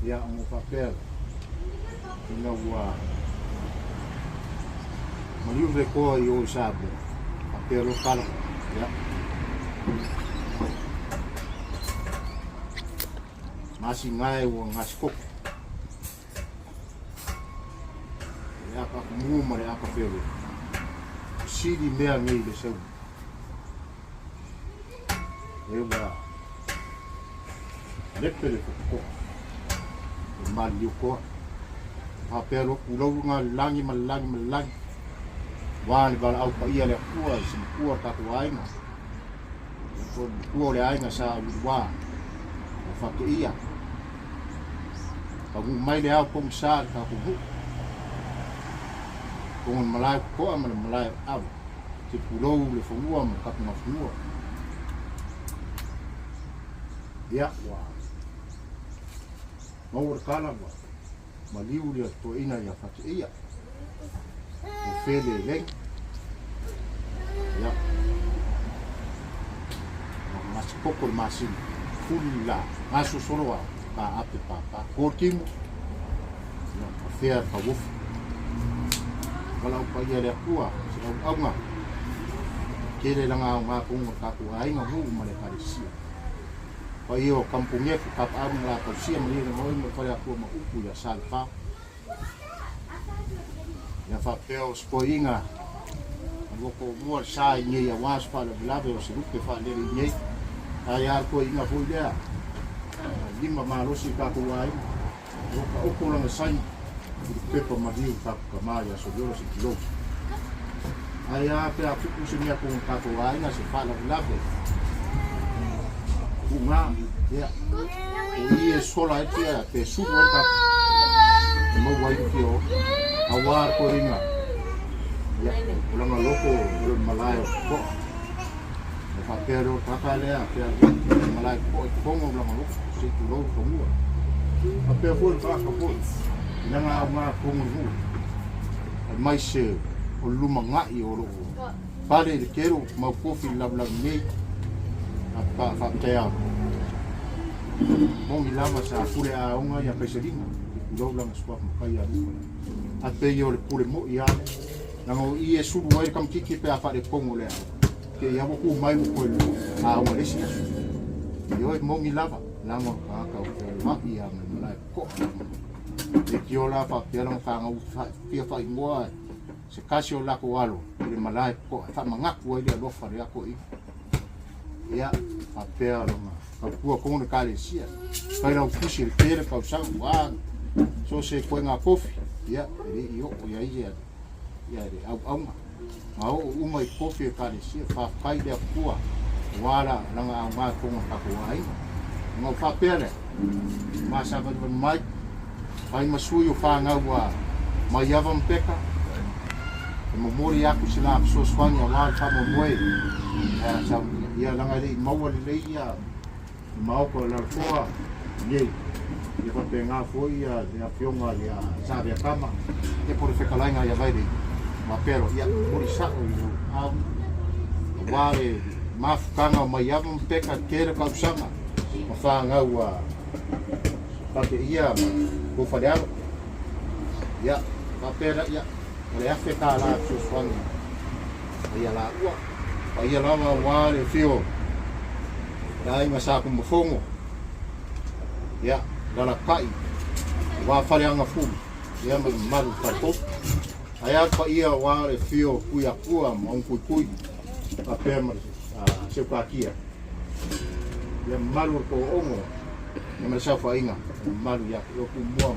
Ya ang papel ginawa malibre ko yung sabi papel lokal ya masih ngai wong haskop ya pa mu mare apa pelo si di mea ngai de seu eu ba lepele ko mali ko papel ulo nga langi malangi wani bal au pa ia le kuwa si kuwa ta kuaina ko kuwa le aina sa wa Faateia pa mai le au pom sa ta ku ko malai ko malai au ti pulo le fonua mo ka na fonua ya wa mau kala wa maliu le to ina ya Faateia o fele leng ya mas pokol masin fulla masu solo pa ape pa korting ya fair pa wuf kalau pa ia le kuah au nga kele langa nga kung ka ku ai nga hu male parisia pa io kampungnya kap arung la parisia mali mo mo pa aku ma upu ya salfa ya fa peo spoinga ko mo sa ni ya was pa le lave o se lupe fa le ni ai ko inga fu dia lima malusi ka ku ai o ko la sai pepo madiu ka maya so yo si kilo ai pe a fu se ni ko ka ku ai na se fa la lave uma ya o sola dia pe su ka mo wai kio awar ko inga ya ulang loko ulang malayo ko pero papalea pero malai ko kongo ulang loko si tulo kongo ape fol ka ko nanga ma kongo mai se o lumanga i o pare de quero ma fofi labla me apa Faateia mo milama sa pure a unga ya peselina lo lang swap kaya ape yo le pure mo ya nango i suru ai kam kiki pe apa de kongo le ke ya mo ku mai mo ko a o le si yo mo milama nango ka ma ia me lai ko e ki ola Faateia no ka ngau fia fa mo se kasio la ko alo le malai ko fa mangaku ile lo fa ya ko i ya Faateia no ka ku ko no ka le sia pa no fusi le pere pa sa wa so se ko nga kofi ya yo ya ya au mau uma i kofi ka le sia fa pai de kua wala langa ma ko ka ko ai no Faateia le ma sa va mai pai masuyo fa nga wa Maiava Peka mo mori aku sila Fesoasoani wa fa mo moe ya sa ya langa le mau le ya mau ko la foa ye ye fa penga foi ya ya fionga ya sa ya kama e por fekalainga ya vai de ma pero ya por sa o wale mafukanga Maiava Peka kere ka usanga fa nga wa Faateia ko fa ya Faateia ya le afeta la Fesoasoani ia la ua ia lava wale fio dai masa ko mofongo ya la kai wa fale anga fu ya malu pato aya pa ia wale fio kuya kua mon kui pa perma se pakia ya malu ko ongo ya masa fa inga malu ya yo ku mo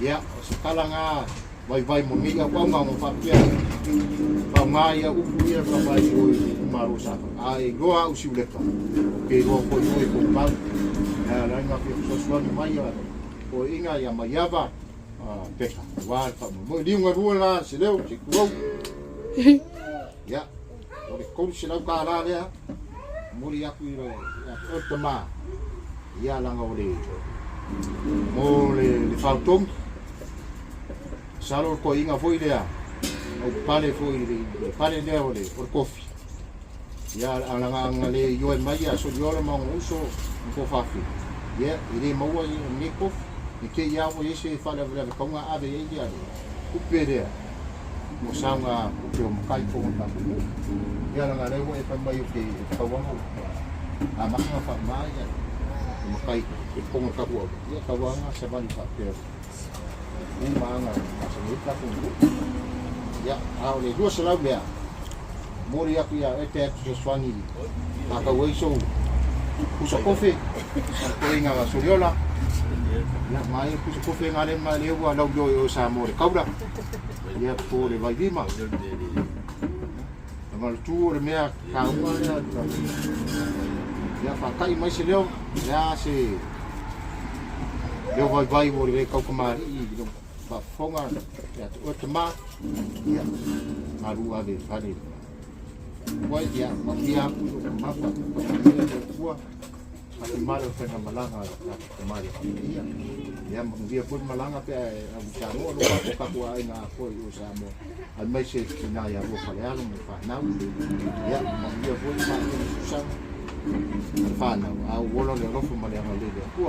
ya sekalanga vai mo ngiga ko nga mo Faateia pa ngaya upuia pa vai o marusa ai goa usiuleta ke go ko ko pa la nga Fesoasoani mai o inga ya Maiava Peka. Wā fa mo liunga rua la se leo se kurau. Ya. O le kolu se lau ka la lea. Mori aku i o te mā. Ia langa o le mo le whautong. Salo ko inga foi lea. O pale foi le pale lea o le kofi. Ia alanga anga le yoe mai a so yola ma uso ko fafi. Ia ile maua i ni kofi. I ke ia o ese fale vele konga ave e ia. Upere. Mo sanga o kai ko ta. Ia langa le o e pa mai o ke kawanga. A maka fa mai ia. Mo kai e konga ka ko. Ia kawanga se bani fa pe. Manga se ni ta ko. Ya, au le dua sela bea. Mori aku ya e te Fesoasoani. Naka waiso. Kusa kofe. Ko inga la soliola. Ya mai kusa kofe ngale mai le wa lau yo Samoa le kaura. Ya ko le vai lima. Mal tu le mea ka ua ya fa kai mai se leo. Ya se leo vai mo le kau kamari i fa fonga ya o te ma ya maru ave fale wai ya ma kia ku ma pa ku ale mare fe na malanga ya mare ya ma dia pun malanga pe a Samoa no pa ku ai na ko o Samoa al mai se na ya ro fale alo mo fa na ya ma dia pun ma ni sa fa na a wolo le ro fu malanga le ku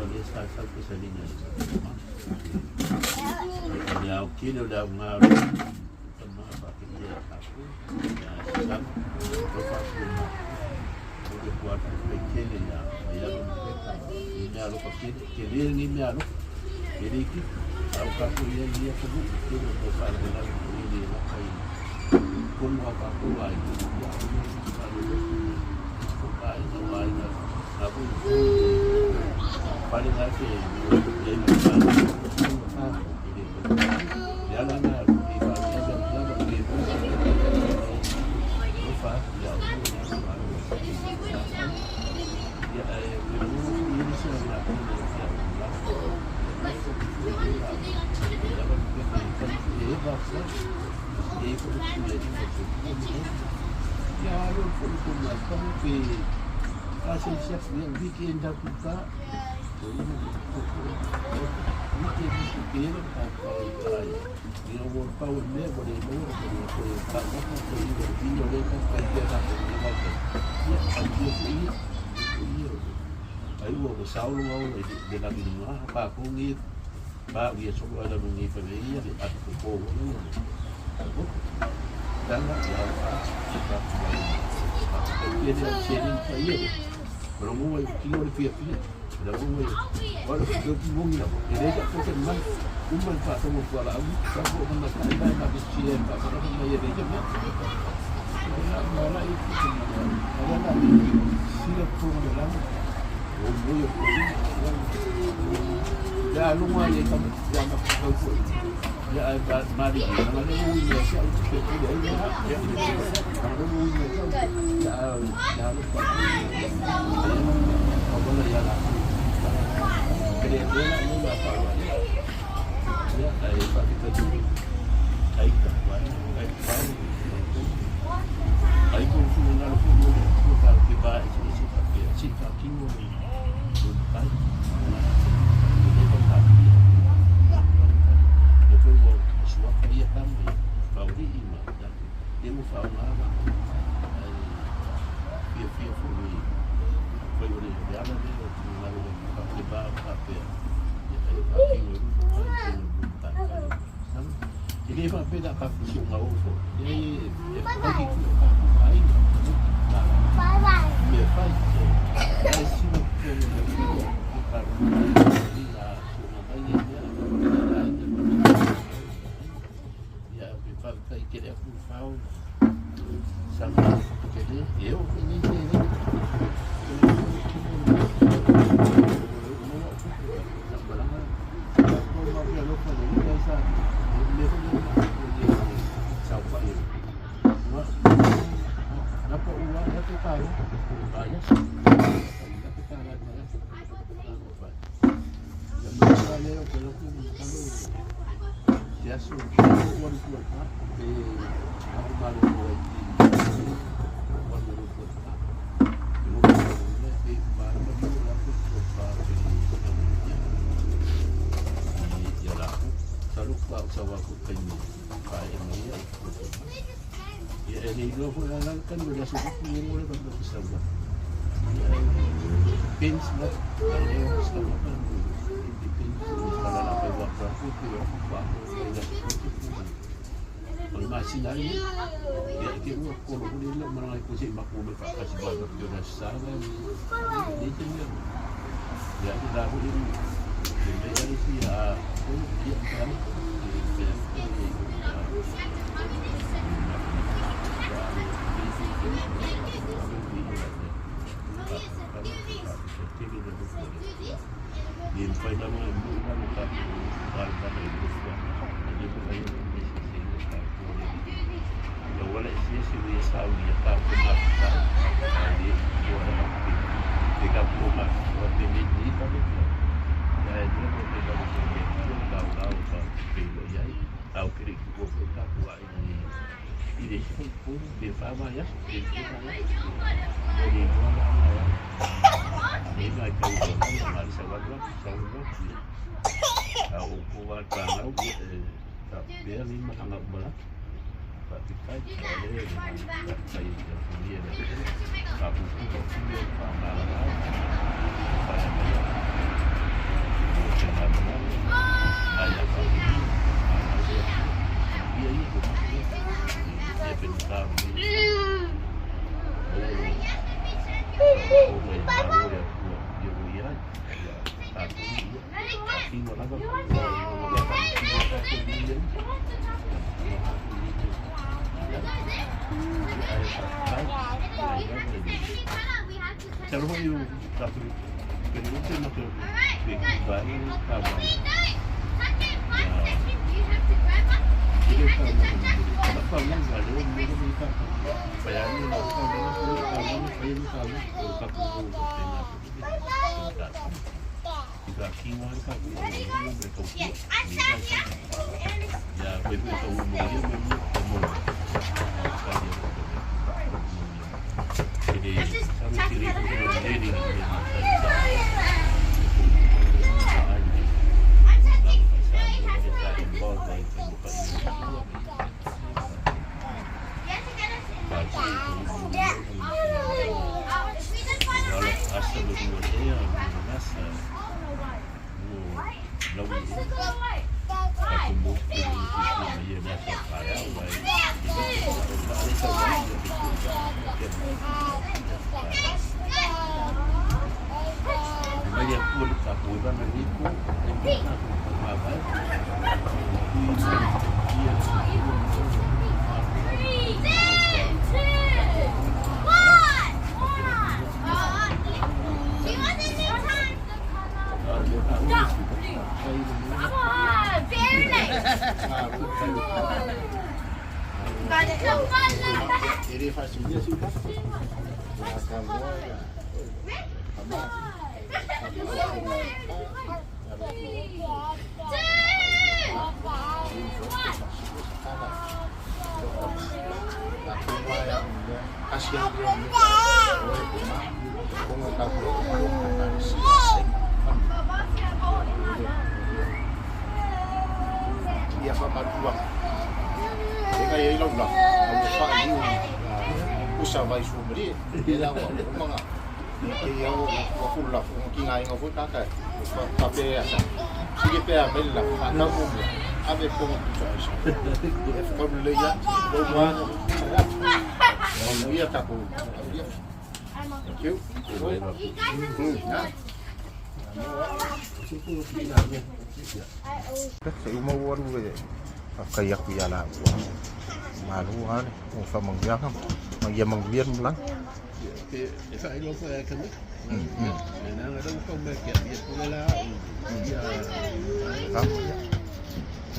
dia satu kesalinya. Dia okey dia dah mengaruh. Sama pakai dia aku. Ya, sama. Lepas rumah. Dia buat Fesoasoani ya. Dia Peka. Ini alu pakai kiri ini alu. Jadi aku kaku dia sebut dia besar dengan ini pakai. Kung aku lagi. Ya, aku paling hati dia jalan di bagian jalan di rumah ya ini semua Asal siap yang bikin dah buka, bikin kira apa itu? Dia orang tahu ni boleh tak mahu boleh video mereka kerja apa ni macam. Ya, dia ini. Ayo besar lu mau dia nak ini mah apa aku ni, bah dia cuba ada bunyi pergi di atas pokok ni. Dan dia apa? Dia sharing saya. Kalau mau tinggal di Faateia, kalau mau, kalau kita mau ni apa? Dia dah kata man, umman tak tahu apa lagi. Kalau mana kita nak bersihin, apa nama dia dia macam. Mana itu semua. Ada lagi siap pun dalam. Oh, ya lumayan yang kamu jangan tahu. Ya mari, mana mau ni siapa kita dia ya. Mana mau ni ya lupa. Apa lah ya lah. Kerja dia nak ni apa ya? Ya, saya kita tu. Saya tak buat. Saya pun nak pun kalau kita cita kini ni. Baik. Ini pun tak. Itu suatu dia kami. Kau di imam. Dia mau faham apa? Dia furi. Foi o dia da dia, lalu dia bawa apa ya? Jadi apa beda kafu semua itu. Jadi pagi tu kafu lain. Bye. Dia pagi. Dia semua ya kita kira aku tahu sama jadi eu ini kan sudah sudah punya mulai pada bersama. Pins lah, ada bersama kan. Pins kalau nak buat apa tu apa kalau masih lagi, dia kira kalau boleh lah melalui pusing makmum mereka kasih banyak jodoh sahaja. Dia cakap, dia tidak boleh. Dia dari siapa? Dia kan. Dia pai nama ibu kan tak barang itu semua. Jadi bukan yang boleh sih dia tahu dia tahu benar tak. Jadi orang tiga rumah waktu ini tapi ya dia boleh tahu tahu kiri aku tak buat ini pun dia faham ya. Jadi ini macam mana sebab aku buat tanah dia ni anak berat tapi kai ada saya dia aku pun dia faham king wala ba Pero yung dapat pero na to kayak biala maluan fa mangyang mangbian lang esa ilo ko kan na nga daw ko ba kaya wala